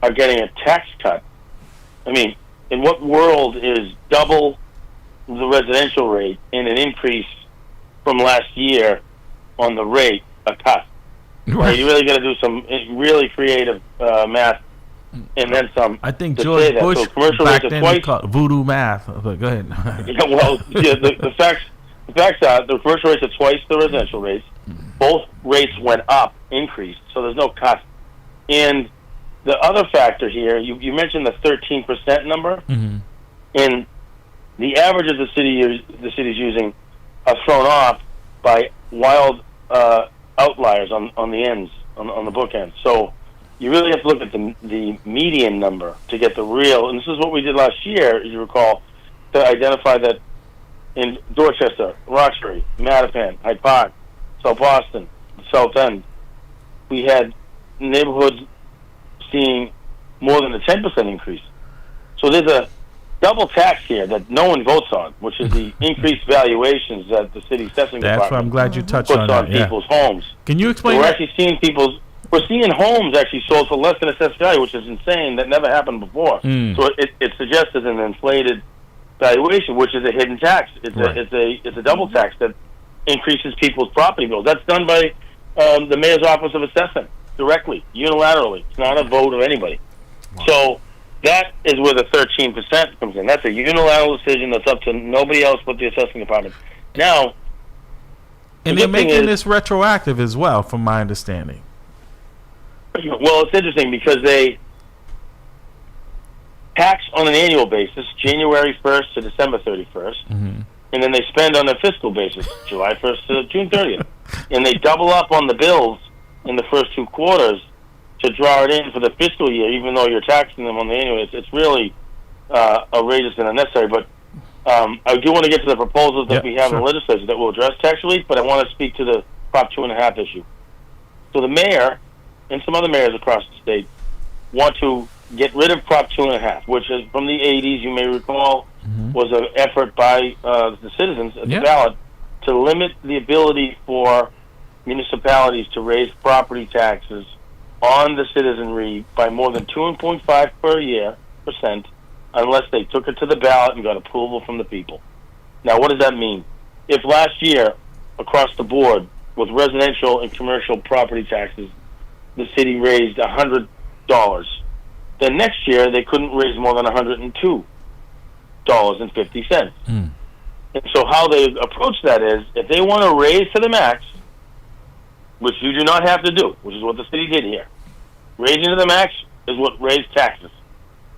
are getting a tax cut, I mean, in what world is double the residential rate and an increase from last year on the rate a cut? Right. You really got to do some really creative math, and then some. I think to George say that. Bush So commercial back rates are then twice. he called voodoo math. But go ahead. Yeah, well, yeah, the facts are the commercial rates are twice the residential rates. Both rates went up, increased, so there's no cut. And the other factor here, you mentioned the 13% number, and the averages the city's using are thrown off by wild outliers on the ends, on the bookends. So you really have to look at the median number to get the real. And this is what we did last year, as you recall, to identify that in Dorchester, Roxbury, Mattapan, Hyde Park, South Boston, South End, we had neighborhoods seeing more than a 10% increase. So there's a double tax here that no one votes on, which is the increased valuations that the city's assessing That's department why I'm glad you touched puts on on that. Yeah. people's homes. Can you So explain we're that? actually seeing we're seeing homes actually sold for less than assessed value, which is insane. That never happened before. So it suggests an inflated valuation, which is a hidden tax. It's a double tax that increases people's property bills. That's done by the mayor's office of assessment directly, unilaterally. It's not a vote of anybody. So that is where the 13% comes in. That's a unilateral decision that's up to nobody else but the assessing department. Now, And the they're good thing making is- this retroactive as well, from my understanding. well, it's interesting because they tax on an annual basis, January 1st to December 31st, and then they spend on a fiscal basis, July 1st to June 30th. And they double up on the bills in the first two quarters to draw it in for the fiscal year, even though you're taxing them on the annual. It's really outrageous and unnecessary. But I do want to get to the proposals that we have in the legislature that will address tax relief, but I want to speak to the Prop 2.5 issue. So the mayor and some other mayors across the state want to get rid of Prop 2.5, which is from the 80s, you may recall, was an effort by the citizens at the ballot to limit the ability for municipalities to raise property taxes on the citizenry by more than 2.5% unless they took it to the ballot and got approval from the people. Now, what does that mean? If last year, across the board, with residential and commercial property taxes, the city raised $100, then next year they couldn't raise more than $102.50. And so how they approach that is, if they want to raise to the max, which you do not have to do, which is what the city did here, raising to the max is what raised taxes.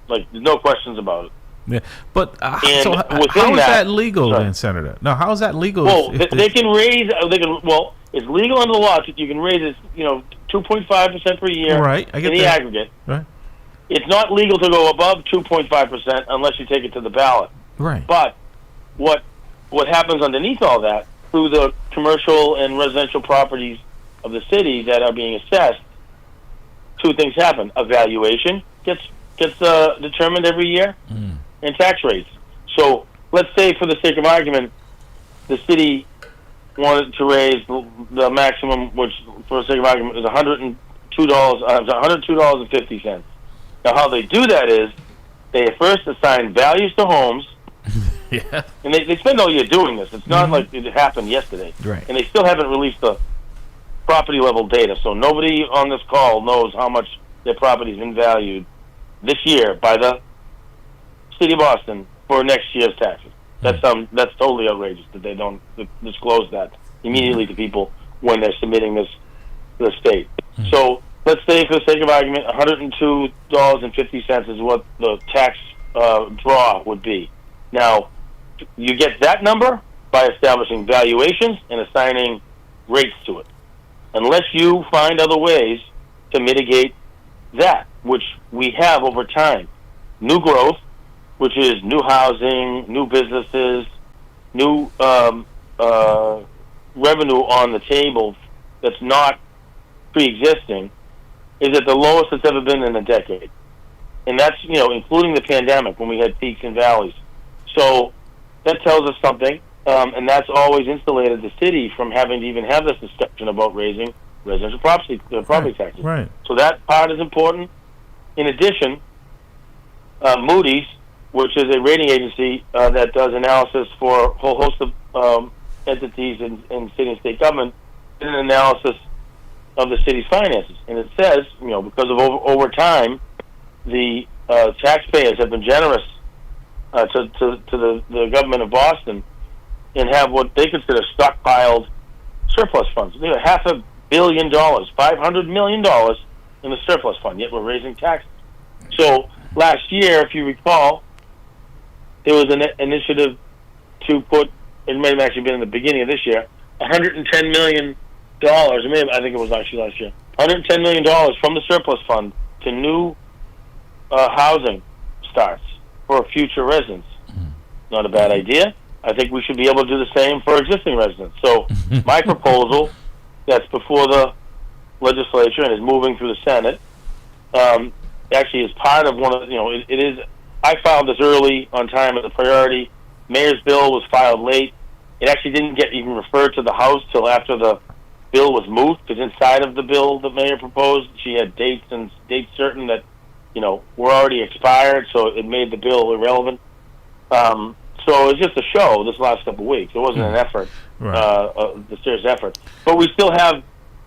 Like, there's no questions about it. Yeah, but And so within how is that- that legal sorry. then, Senator? No, how is that legal? Well, if they can raise. Well, it's legal under the law. You can raise it, 2.5% per year. Right, I get in the that. aggregate. Right. It's not legal to go above 2.5% unless you take it to the ballot. Right. But what happens underneath all that, through the commercial and residential properties of the city that are being assessed, two things happen: a valuation gets determined every year, and tax rates. So let's say, for the sake of argument, the city wanted to raise the maximum, which, for the sake of argument, is $102.50. Now, how they do that is they first assign values to homes, Yeah. and they spend all year doing this. It's not like it happened yesterday. Right. And they still haven't released the property level data, so nobody on this call knows how much their property's been valued this year by the city of Boston for next year's taxes. That's totally outrageous that they don't disclose that immediately to people when they're submitting this to the state. So let's say, for the sake of argument, $102.50 is what the tax draw would be. Now, you get that number by establishing valuations and assigning rates to it, unless you find other ways to mitigate that, which we have over time. New growth, which is new housing, new businesses, new revenue on the table that's not pre-existing, is at the lowest it's ever been in a decade. And that's, including the pandemic when we had peaks and valleys. So that tells us something, and that's always insulated the city from having to even have this discussion about raising residential property taxes. Right. So that part is important. In addition, Moody's, which is a rating agency that does analysis for a whole host of entities in city and state government, did an analysis of the city's finances. And it says, because of over time, the taxpayers have been generous to the government of Boston and have what they consider stockpiled surplus funds. They have $500 million, $500 million in the surplus fund, yet we're raising taxes. So last year, if you recall, there was an initiative to put, it may have actually been in the beginning of this year, $110 million, I think it was actually last year, $110 million from the surplus fund to new housing starts for future residents. Not a bad idea. I think we should be able to do the same for existing residents. So my proposal that's before the legislature and is moving through the Senate actually is part of one of, it is, I filed this early on time as a priority. Mayor's bill was filed late. It actually didn't get even referred to the House till after the bill was moved, because inside of the bill the mayor proposed, she had dates certain that, were already expired, so it made the bill irrelevant. So it's just a show this last couple of weeks. It wasn't an effort, the serious effort. But we still have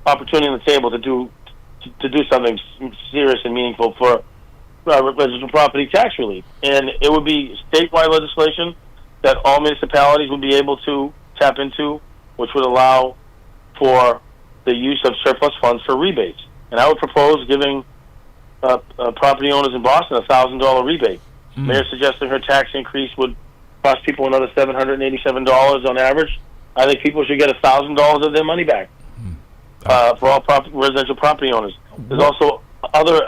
opportunity on the table to do something serious and meaningful for residential property tax relief. And it would be statewide legislation that all municipalities would be able to tap into, which would allow for the use of surplus funds for rebates. And I would propose giving property owners in Boston a $1,000 rebate. Mayor suggesting her tax increase would cost people another $787 on average. I think people should get $1,000 of their money back for all residential property owners. There's also other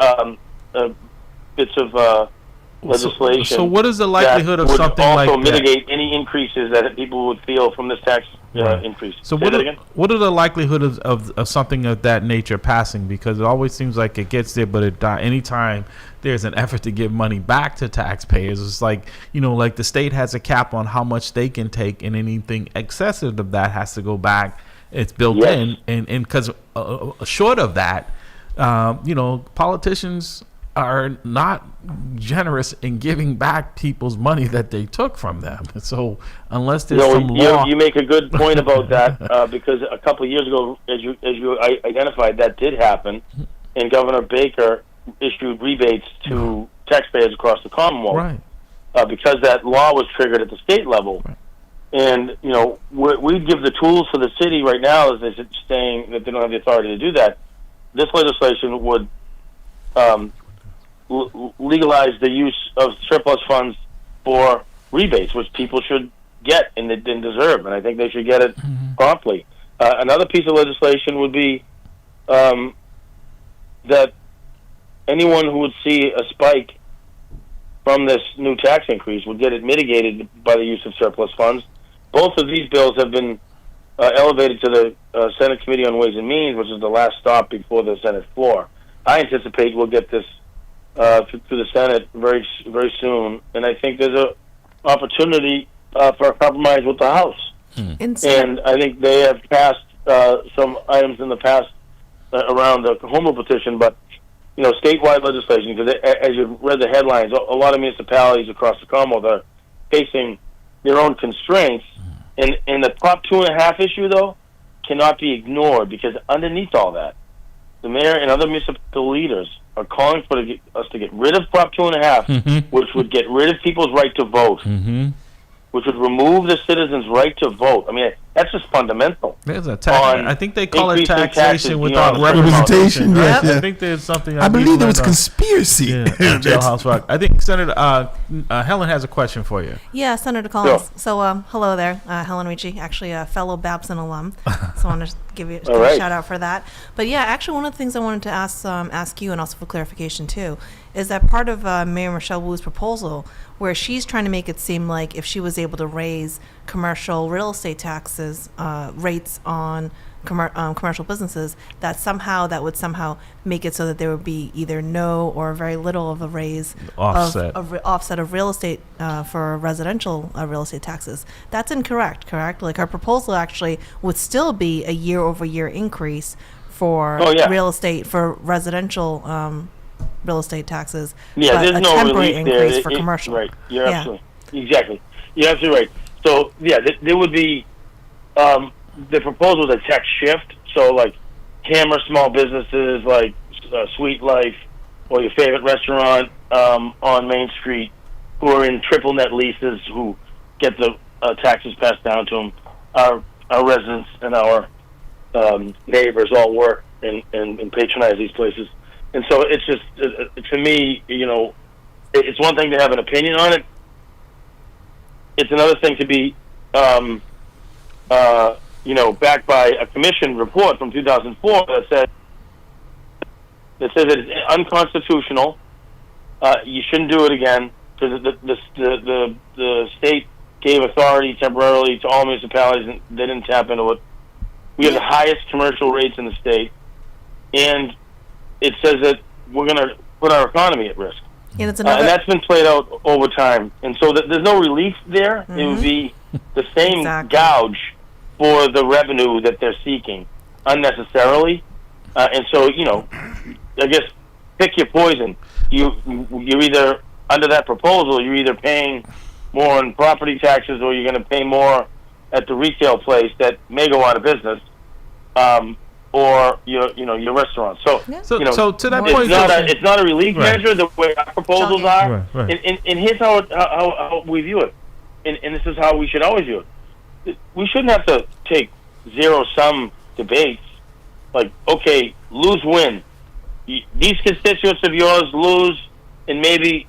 bits of legislation. So what is the likelihood of something like that? Also mitigate any increases that people would feel from this tax increase. So what are the likelihood of something of that nature passing? Because it always seems like it gets there, but anytime there's an effort to give money back to taxpayers, it's like, like the state has a cap on how much they can take, and anything excessive of that has to go back. It's built in, and because short of that, politicians are not generous in giving back people's money that they took from them. So unless there's some law, you make a good point about that because a couple of years ago, as you identified, that did happen, and Governor Baker issued rebates to taxpayers across the Commonwealth, because that law was triggered at the state level. And we give the tools for the city right now, as they're saying that they don't have the authority to do that. This legislation would legalize the use of surplus funds for rebates, which people should get and they didn't deserve, and I think they should get it promptly. Another piece of legislation would be that anyone who would see a spike from this new tax increase would get it mitigated by the use of surplus funds. Both of these bills have been elevated to the Senate Committee on Ways and Means, which is the last stop before the Senate floor. I anticipate we'll get this through the Senate very, very soon, and I think there's an opportunity for a compromise with the House. And I think they have passed some items in the past around the home rule petition, but statewide legislation, because as you read the headlines, a lot of municipalities across the Commonwealth are facing their own constraints, and the Prop 2.5 issue, though, cannot be ignored, because underneath all that, the mayor and other municipal leaders are calling for us to get rid of Prop 2.5, which would get rid of people's right to vote, which would remove the citizens' right to vote. I mean, that's just fundamental. There's a tax. I think they call it taxation without representation. Right? I think there's something. I believe there was conspiracy. Jailhouse Rock. I think Senator Helen has a question for you. Yeah, Senator Collins. So, hello there, Helen Ricci, actually a fellow Babson alum. So I want to give you a shout out for that. But yeah, actually, one of the things I wanted to ask you, and also for clarification too, is that part of Mayor Michelle Wu's proposal, where she's trying to make it seem like if she was able to raise commercial real estate taxes rates on commercial businesses, that would somehow make it so that there would be either no or very little of a raise Offset. offset of real estate for residential real estate taxes. That's incorrect, correct? Like, our proposal actually would still be a year-over-year increase for real estate, for residential real estate taxes. Yeah, but there's a no temporary relief increase there. for commercial. Right, you're absolutely, exactly. You're absolutely right. So, yeah, there would be, the proposal is a tax shift. So, like, hammer small businesses like Sweet Life or your favorite restaurant on Main Street who are in triple net leases who get the taxes passed down to them. Our residents and our neighbors all work and patronize these places. And so it's just, to me, it's one thing to have an opinion on it. It's another thing to be, backed by a commission report from 2004 that says that it's unconstitutional. You shouldn't do it again because the state gave authority temporarily to all municipalities and they didn't tap into it. We have the highest commercial rates in the state, and it says that we're going to put our economy at risk. And it's another. And that's been played out over time. And so there's no relief there. Mm-hmm. It would be the same Exactly. gouge for the revenue that they're seeking unnecessarily. And so, I guess pick your poison. You're either, under that proposal, you're either paying more on property taxes or you're going to pay more at the retail place that may go out of business. Or your restaurant. So So to that point, it's not a relief measure the way our proposals are. Right. And here's how we view it, and this is how we should always view it. We shouldn't have to take zero-sum debates. Like, okay, lose, win. These constituents of yours lose, and maybe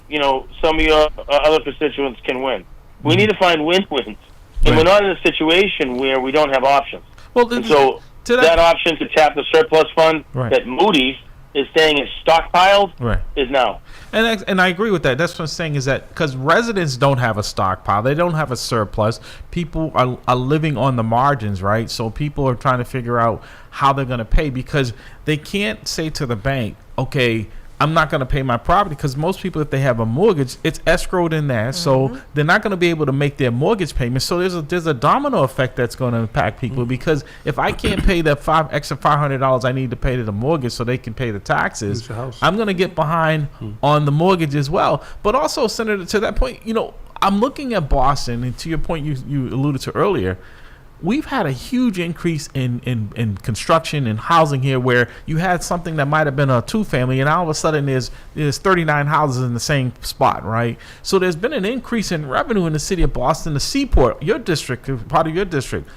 some of your other constituents can win. We need to find win-wins, and we're not in a situation where we don't have options. Well, and so that option to tap the surplus fund that Moody's is saying is stockpiled is now. And I agree with that. That's what I'm saying, is that because residents don't have a stockpile, they don't have a surplus. People are living on the margins, right? So people are trying to figure out how they're going to pay, because they can't say to the bank, okay, I'm not going to pay my property, because most people, if they have a mortgage, it's escrowed in there, so they're not going to be able to make their mortgage payment. So there's a domino effect that's going to impact people, because if I can't pay that extra $500 I need to pay to the mortgage so they can pay the taxes, I'm going to get behind on the mortgage as well. But also, Senator, to that point, I'm looking at Boston, and to your point you alluded to earlier, we've had a huge increase in construction and housing here, where you had something that might have been a two-family, and all of a sudden there's 39 houses in the same spot, right? So there's been an increase in revenue in the city of Boston, the Seaport, your district, part of your district.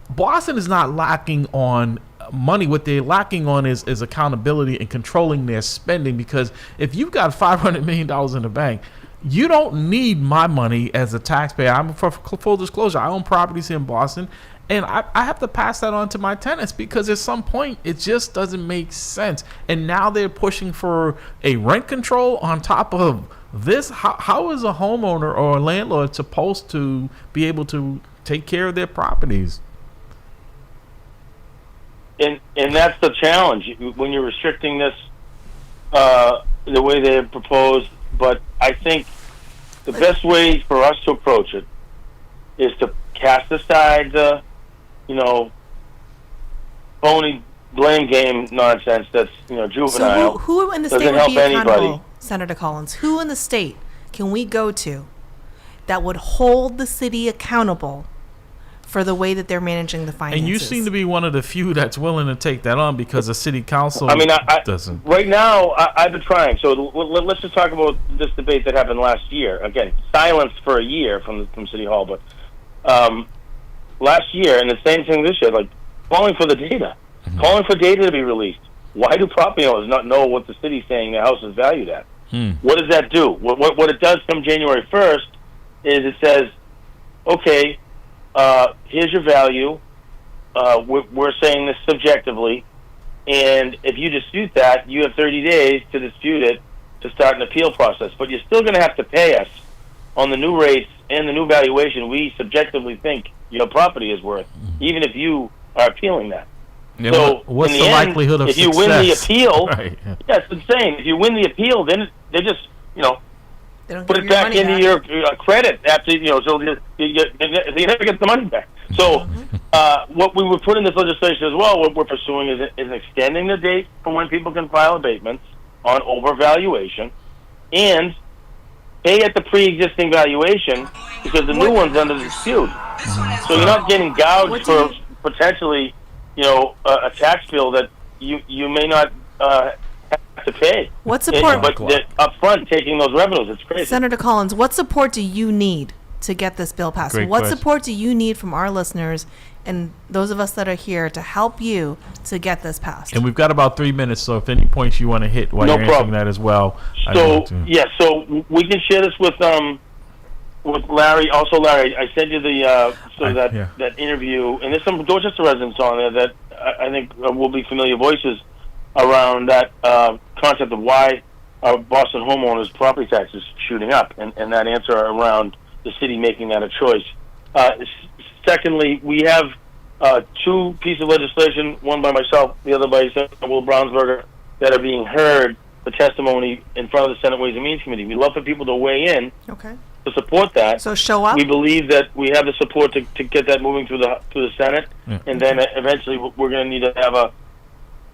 Boston is not lacking on money. What they're lacking on is accountability and controlling their spending, because if you've got $500 million in the bank, you don't need my money as a taxpayer. I'm, for full disclosure, I own properties here in Boston, and I have to pass that on to my tenants, because at some point it just doesn't make sense. And now they're pushing for a rent control on top of this. How is a homeowner or a landlord supposed to be able to take care of their properties? And that's the challenge when you're restricting this the way they have proposed. But I think the best way for us to approach it is to cast aside the, phony blame game nonsense that's, juvenile. So who in the state Doesn't would help be accountable, anybody. Senator Collins? Who in the state can we go to that would hold the city accountable for the way that they're managing the finances? And you seem to be one of the few that's willing to take that on, because the city council doesn't. Right now, I've been trying. So let's just talk about this debate that happened last year. Again, silence for a year from City Hall, but last year, and the same thing this year, like calling for the data, calling for data to be released. Why do property owners not know what the city's saying their house is valued at? What does that do? What it does come January 1st is it says, okay, here's your value. We're saying this subjectively, and if you dispute that, you have 30 days to dispute it to start an appeal process. But you're still going to have to pay us on the new rates and the new valuation we subjectively think your property is worth, even if you are appealing that. Yeah, So what's in the end, likelihood of if success? you win the appeal, Right. Yeah. yeah, it's insane. If you win the appeal, then they just They don't put give it you your back money into your credit after so you never get the money back. So what we would put in this legislation as well, what we're pursuing is extending the date for when people can file abatements on overvaluation and pay at the pre-existing valuation because the new one's under dispute. So you're not getting gouged for potentially a tax bill that you may not have to pay. What support? But up front, taking those revenues, it's crazy. Senator Collins, what support do you need to get this bill passed? Great What question. support do you need from our listeners and those of us that are here to help you to get this passed? And we've got about 3 minutes, so if any points you want to hit while No you're answering problem. that as well. I'd So like to. yeah, so we can share this with Larry. Also, Larry, I sent you the that interview, and there's some Dorchester residents on there that I think will be familiar voices around that concept of why Boston homeowners' property taxes shooting up, and that answer around the city making that a choice. Secondly, we have two pieces of legislation, one by myself, the other by Senator Will Brownsberger, that are being heard for testimony in front of the Senate Ways and Means Committee. We'd love for people to weigh in Okay. to support that. So show up. We believe that we have the support to get that moving through the Senate, and then eventually we're going to need to have a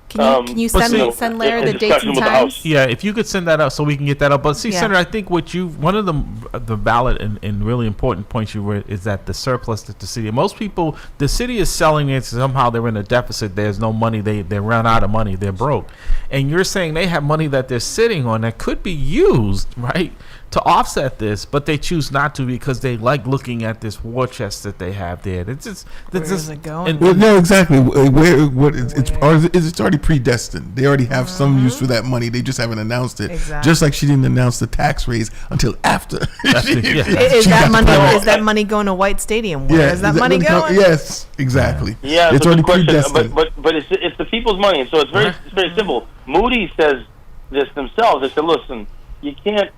Can you send Larry the dates discussion and with the times? House. Yeah, if you could send that out so we can get that up. But see, Yeah. Senator, I think one of the valid and really important points you read is that the surplus that the city, most people, the city is selling it, somehow they're in a deficit, there's no money, they run out of money, they're broke. And you're saying they have money that they're sitting on that could be used, right, to offset this, but they choose not to because they like looking at this war chest that they have there. It's just, Where's it going? Well, no, exactly. It's already predestined. They already have some use for that money. They just haven't announced it. Exactly. Just like she didn't announce the tax raise until after. Is that money going to White Stadium? Where is that money going? Yes, exactly. Yeah, it's a already good question. predestined. But it's the people's money, and so it's very simple. Moody's says this themselves. They said, listen, you can't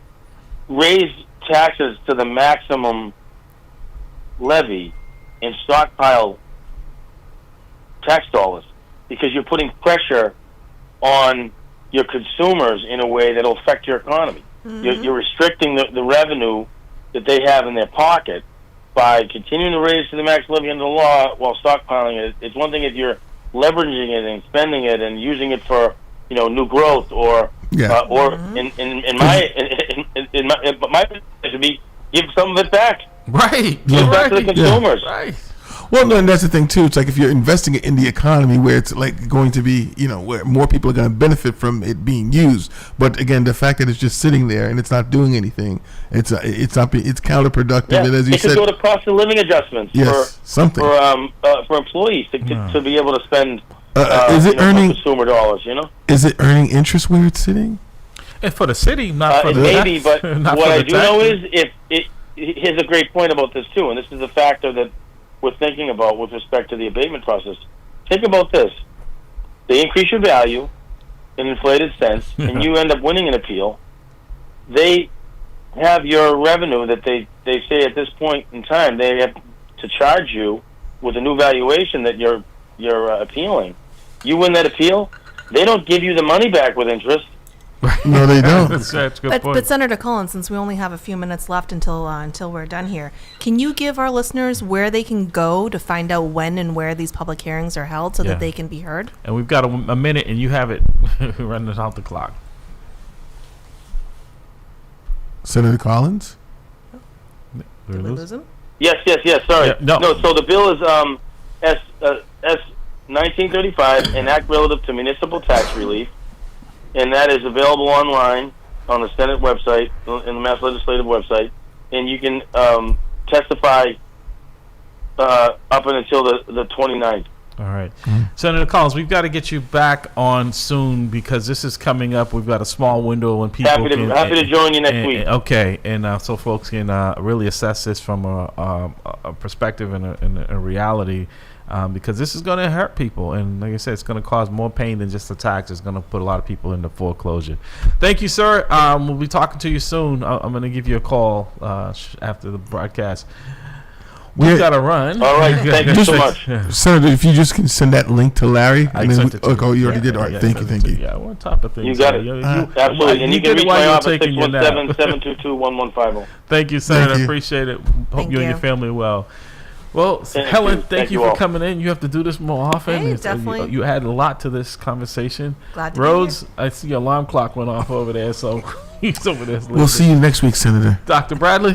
raise taxes to the maximum levy and stockpile tax dollars because you're putting pressure on your consumers in a way that will affect your economy. You're restricting the revenue that they have in their pocket by continuing to raise to the max levy under the law while stockpiling it. It's one thing if you're leveraging it and spending it and using it for new growth or in my should be give some of it back. right. Give it back to the consumers. Right. Well, no, and that's the thing too. It's like if you're investing it in the economy, where it's like going to be, where more people are going to benefit from it being used. But again, the fact that it's just sitting there and it's not doing anything, it's counterproductive. Yeah. And as you It could said, go to cost of living adjustments something. for employees to be able to spend is it earning consumer dollars. Is it earning interest where it's sitting? And for the city, not for It the may tax- be, but not what for I the do know taxes. is here's a great point about this too, and this is a factor that we're thinking about with respect to the abatement process. Think about this: they increase your value in inflated sense, and you end up winning an appeal. They have your revenue that they say at this point in time they have to charge you with a new valuation that you're appealing. You win that appeal, they don't give you the money back with interest. No, they don't. That's a good point. But Senator Collins, since we only have a few minutes left until we're done here, can you give our listeners where they can go to find out when and where these public hearings are held so that they can be heard? And we've got a minute, and you have it running out the clock. Senator Collins? Did we lose him? Yes. Sorry. Yeah, no. So the bill is S 1935, an act relative to municipal tax relief, and that is available online on the Senate website, in the Mass Legislative website, and you can testify up until the 29th. All right. Senator Collins, we've got to get you back on soon because this is coming up. We've got a small window when people Happy to join you next week. Okay, and so folks can really assess this from a perspective and a reality because this is going to hurt people. And like I said, it's going to cause more pain than just the tax. It's going to put a lot of people into foreclosure. Thank you, sir. We'll be talking to you soon. I'm going to give you a call after the broadcast. We gotta run. All right, thank you so much. Senator, if you just can send that link to Larry. I And then sent it to you. oh, you already did. All right, Yeah, thank you, send it thank to you. Yeah, we're on top of things. You got it. Absolutely. And you can did it reach while my you were office, taking your nap. 617-722-1150. Thank you, Senator. Thank you. Appreciate it. Hope Thank you and you. your family well. Well, Thank Helen, you. thank you you for all. coming in. You have to do this more often. Hey, It's, definitely. you add a lot to this conversation. Glad to be Rhodes, I see your alarm clock went off over there, so he's over there. We'll see you next week, Senator. Dr. Bradley.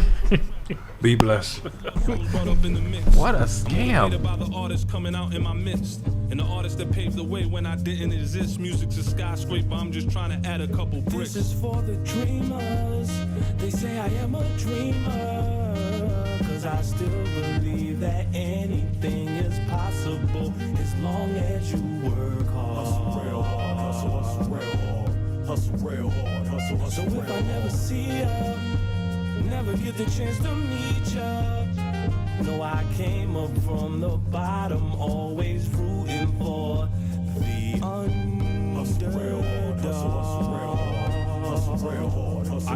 Be blessed. What a scam. About the artists coming out in my midst, and the artists that paved the way when I didn't exist. Music's a skyscraper, I'm just trying to add a couple bricks. This is for the dreamers. They say I am a dreamer, 'cause I still believe that anything is possible as long as you work hard. Hustle real hard, hustle real hard, hustle real hard, hustle. So if I never see ya, never get the chance to meet ya. No, I came up from the bottom, always rooting for the underdog. Hustle real hard, hustle real hard, hustle real hard, hustle.